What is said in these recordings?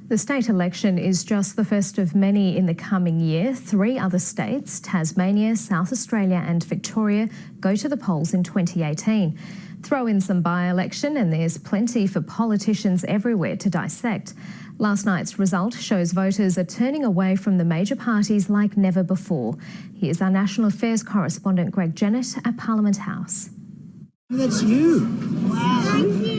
The state election is just the first of many in the coming year. 3 other states, Tasmania, South Australia and Victoria, go to the polls in 2018. Throw in some by-election and there's plenty for politicians everywhere to dissect. Last night's result shows voters are turning away from the major parties like never before. Here's our National Affairs correspondent Greg Jennett at Parliament House. That's you. Wow.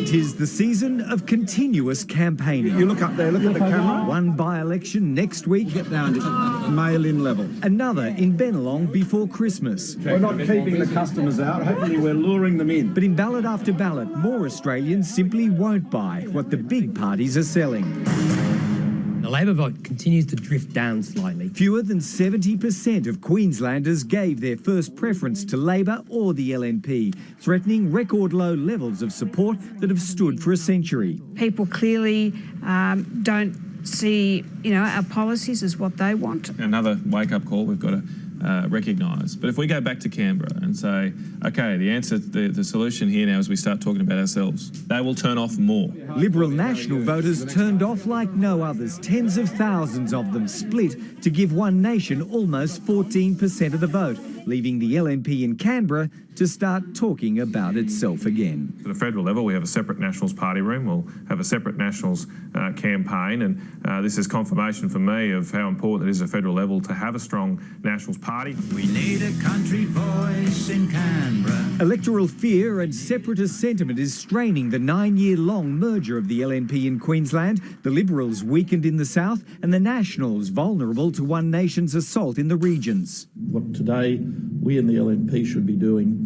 Tis the season of continuous campaigning. You look up there, look at the camera. One by-election next week. Get down to mail-in level. Another in Bennelong before Christmas. We're not keeping the customers out. Hopefully we're luring them in. But in ballot after ballot, more Australians simply won't buy what the big parties are selling. The Labor vote continues to drift down slightly. Fewer than 70% of Queenslanders gave their first preference to Labor or the LNP, threatening record low levels of support that have stood for a century. People clearly don't see, our policies as what they want. Another wake-up call we've got to recognise. But if we go back to Canberra and say, OK, the answer, the solution here now is we start talking about ourselves, they will turn off more. Liberal National voters turned off like no others. Tens of thousands of them split to give One Nation almost 14% of the vote, leaving the LNP in Canberra to start talking about itself again. At a federal level, we have a separate Nationals party room. We'll have a separate Nationals campaign, and this is confirmation for me of how important it is at a federal level to have a strong Nationals party. We need a country voice in Canberra. Electoral fear and separatist sentiment is straining the 9-year-long merger of the LNP in Queensland, the Liberals weakened in the south, and the Nationals vulnerable to One Nation's assault in the regions. What today we in the LNP should be doing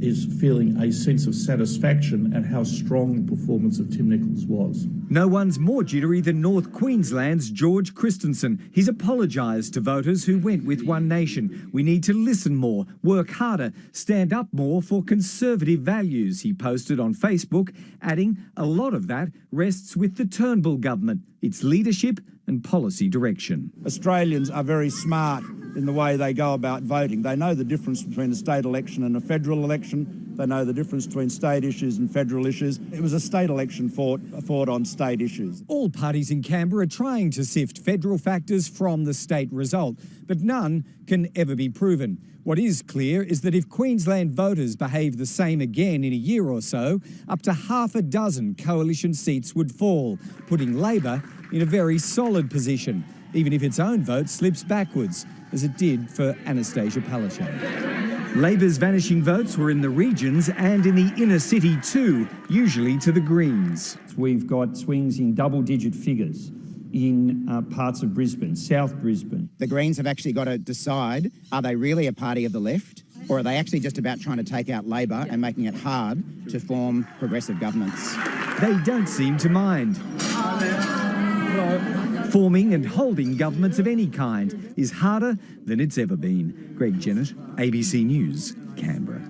is feeling a sense of satisfaction at how strong the performance of Tim Nicholls was. No one's more jittery than North Queensland's George Christensen. He's apologised to voters who went with One Nation. We need to listen more, work harder, stand up more for conservative values, he posted on Facebook, adding a lot of that rests with the Turnbull Government, its leadership and policy direction. Australians are very smart in the way they go about voting. They know the difference between a state election and a federal election. They know the difference between state issues and federal issues. It was a state election fought on state issues. All parties in Canberra are trying to sift federal factors from the state result, but none can ever be proven. What is clear is that if Queensland voters behave the same again in a year or so, up to half a dozen coalition seats would fall, putting Labor in a very solid position, even if its own vote slips backwards, as it did for Anastasia Palaszczuk. Labor's vanishing votes were in the regions and in the inner city too, usually to the Greens. We've got swings in double-digit figures in parts of Brisbane, South Brisbane. The Greens have actually got to decide, are they really a party of the left, or are they actually just about trying to take out Labor and making it hard to form progressive governments? They don't seem to mind. Forming and holding governments of any kind is harder than it's ever been. Greg Jennett, ABC News, Canberra.